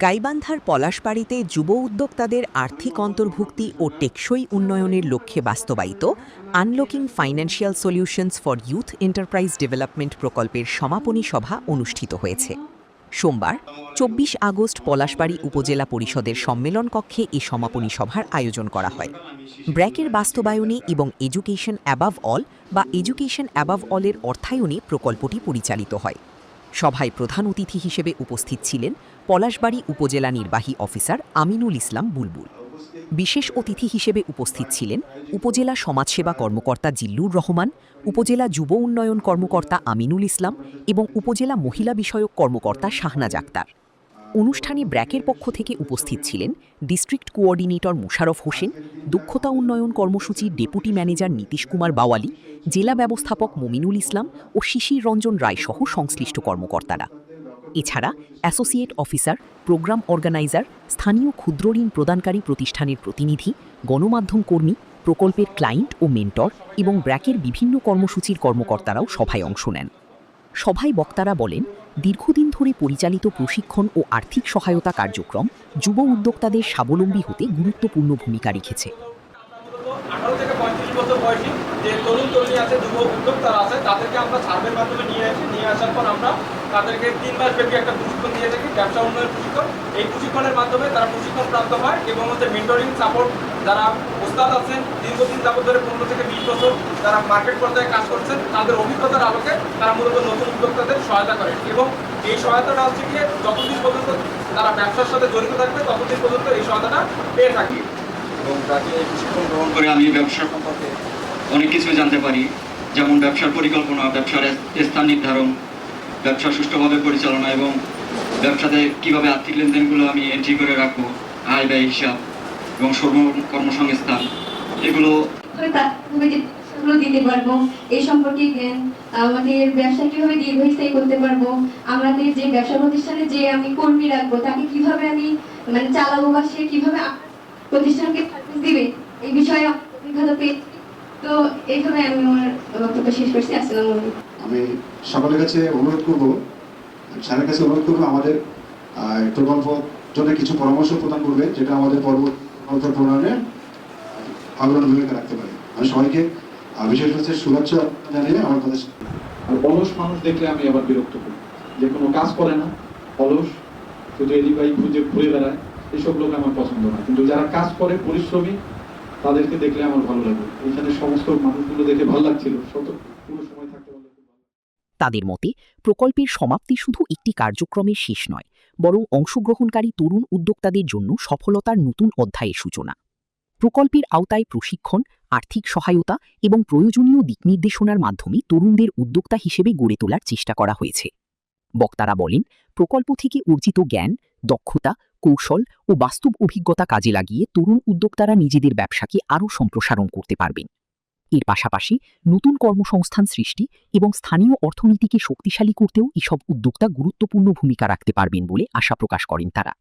গাইবান্ধার পলাশবাড়ীতে যুব উদ্যোক্তাদের আর্থিক অন্তর্ভুক্তি ও টেকসই উন্নয়নের লক্ষ্যে বাস্তবায়িত unlocking financial solutions for youth enterprise development প্রকল্পের সমাপনী সভা অনুষ্ঠিত হয়েছে। সোমবার ২৪ আগস্ট পলাশবাড়ী উপজেলা পরিষদের সম্মেলন কক্ষে এই সমাপনী সভার আয়োজন করা হয়। ব্র্যাকের বাস্তবায়নে এবং এডুকেশন অ্যাবাভ অল বা এডুকেশন অ্যাবাভ অলের অর্থায়নে প্রকল্পটি পরিচালিত হয়। সভায় প্রধান অতিথি হিসেবে উপস্থিত ছিলেন পলাশবাড়ী উপজেলা নির্বাহী অফিসার আমিনুল ইসলাম বুলবুল। বিশেষ অতিথি হিসেবে উপস্থিত ছিলেন উপজেলা সমাজসেবা কর্মকর্তা জিল্লুর রহমান, উপজেলা যুব উন্নয়ন কর্মকর্তা আমিনুল ইসলাম এবং উপজেলা মহিলা বিষয়ক কর্মকর্তা শাহনাজ আক্তার। অনুষ্ঠানে ব্র্যাকের পক্ষ থেকে উপস্থিত ছিলেন ডিস্ট্রিক্ট কোঅর্ডিনেটর মোশাররফ হোসেন, দক্ষতা উন্নয়ন কর্মসূচির ডেপুটি ম্যানেজার নীতিশ কুমার বাওয়ালি, জেলা ব্যবস্থাপক মমিনুল ইসলাম ও শিশির রঞ্জন রায় সহ সংশ্লিষ্ট কর্মকর্তারা। এছাড়া অ্যাসোসিয়েট অফিসার, প্রোগ্রাম অর্গানাইজার, স্থানীয় ক্ষুদ্রঋণ প্রদানকারী প্রতিষ্ঠানের প্রতিনিধি, গণমাধ্যম কর্মী, প্রকল্পের ক্লায়েন্ট ও মেন্টর এবং ব্র্যাকের বিভিন্ন কর্মসূচির কর্মকর্তারাও সভায় অংশ নেন। সভায় বক্তারা বলেন, দীর্ঘদিন ধরে পরিচালিত প্রশিক্ষণ ও আর্থিক সহায়তা কার্যক্রম যুব উদ্যোক্তাদের স্বাবলম্বী হতে গুরুত্বপূর্ণ ভূমিকা রেখেছে। 18 থেকে 35 বছর বয়সী যে তরুণ তরুণী আছে, যুব উদ্যোক্তারা আছে, তাদেরকে আমরা সার্ভের মাধ্যমে নিয়ে আসার পর আমরা তাদেরকে 3 মাস ব্যাপী একটা প্রশিক্ষণ দিয়ে থাকি, ব্যবসা উন্নয়ন প্রশিক্ষণ। এই প্রশিক্ষণের মাধ্যমে তারা প্রশিক্ষণ প্রাপ্ত হয় এবং মেন্টরিং সাপোর্ট, যারা ওস্তাদ আছেন দীর্ঘদিন যাবত ধরে 15 থেকে 20 বছর যারা মার্কেট পর্যায়ে কাজ করছেন, তাদের অভিজ্ঞতার আলোকে তারা মূলত নতুন উদ্যোক্তাদের সহায়তা করেন এবং এই সহায়তাটা হচ্ছে গিয়ে যতদিন পর্যন্ত তারা ব্যবসার সাথে জড়িত থাকবে ততদিন পর্যন্ত এই সহায়তাটা পেয়ে থাকি। এবং তাকে প্রশিক্ষণ গ্রহণ করে আমি ব্যবসা সম্পর্কে অনেক কিছু জানতে পারি, যেমন ব্যবসার পরিকল্পনা, ব্যবসার স্থান নির্ধারণ, ব্যবসা সুষ্ঠুভাবে পরিচালনা এবং ব্যবসাতে কীভাবে আর্থিক লেনদেনগুলো আমি এন্ট্রি করে রাখবো, আয় ব্যয় হিসাব এবং কর্মসংস্থান, এগুলো দিতে পারবো। এই সম্পর্কে জ্ঞান, আমাদের ব্যবসা কিভাবে দীর্ঘস্থায়ী করতে পারবো, আমাদের যে ব্যবসা প্রতিষ্ঠানে যে আমি কর্মী রাখবো তাকে কিভাবে আমি চালাবো বা সে কিভাবে প্রতিষ্ঠানকে সার্ভিস দিবে, এই বিষয়ে অভিজ্ঞতা পেয়েছি। তো এইভাবে আমি আমার বক্তব্য শেষ করছি। আসসালামু আলাইকুম। আমি সকলের কাছে অনুরোধ করবো, স্যারের কাছে অনুরোধ করবো আমাদের প্রকল্প জন্য কিছু পরামর্শ প্রদান করবে, যেটা আমাদের পরবর্তী প্রণয়নে অগ্রণী ভূমিকা রাখতে পারে। আমি সবাইকে বিশেষ হচ্ছে শুভেচ্ছা জানিয়ে আমার কথা। আর অলস মানুষ দেখলে আমি আবার বিরক্ত করি, যে কোনো কাজ করে না, অলস, শুধু এদিকে খুঁজে ঘুরে বেড়ায়, এইসব লোক আমার পছন্দ না। কিন্তু যারা কাজ করে, পরিশ্রমী, তাদেরকে দেখলে আমার ভালো লাগে। এখানে সমস্ত মানুষগুলো দেখে ভালো লাগছিল, পুরো সময় থাকতে পারলে। তাদের মতে, প্রকল্পের সমাপ্তি শুধু একটি কার্যক্রমের শেষ নয়, বরং অংশগ্রহণকারী তরুণ উদ্যোক্তাদের জন্য সফলতার নতুন অধ্যায়ের সূচনা। প্রকল্পের আওতায় প্রশিক্ষণ, আর্থিক সহায়তা এবং প্রয়োজনীয় দিকনির্দেশনার মাধ্যমে তরুণদের উদ্যোক্তা হিসেবে গড়ে তোলার চেষ্টা করা হয়েছে। বক্তারা বলেন, প্রকল্প থেকে অর্জিত জ্ঞান, দক্ষতা, কৌশল ও বাস্তব অভিজ্ঞতা কাজে লাগিয়ে তরুণ উদ্যোক্তারা নিজেদের ব্যবসাকে আরও সম্প্রসারণ করতে পারবেন। এর পাশাপাশি নতুন কর্মসংস্থান সৃষ্টি এবং স্থানীয় অর্থনীতিকে শক্তিশালী করতেও এসব উদ্যোক্তা গুরুত্বপূর্ণ ভূমিকা রাখতে পারবেন বলে আশা প্রকাশ করেন তারা।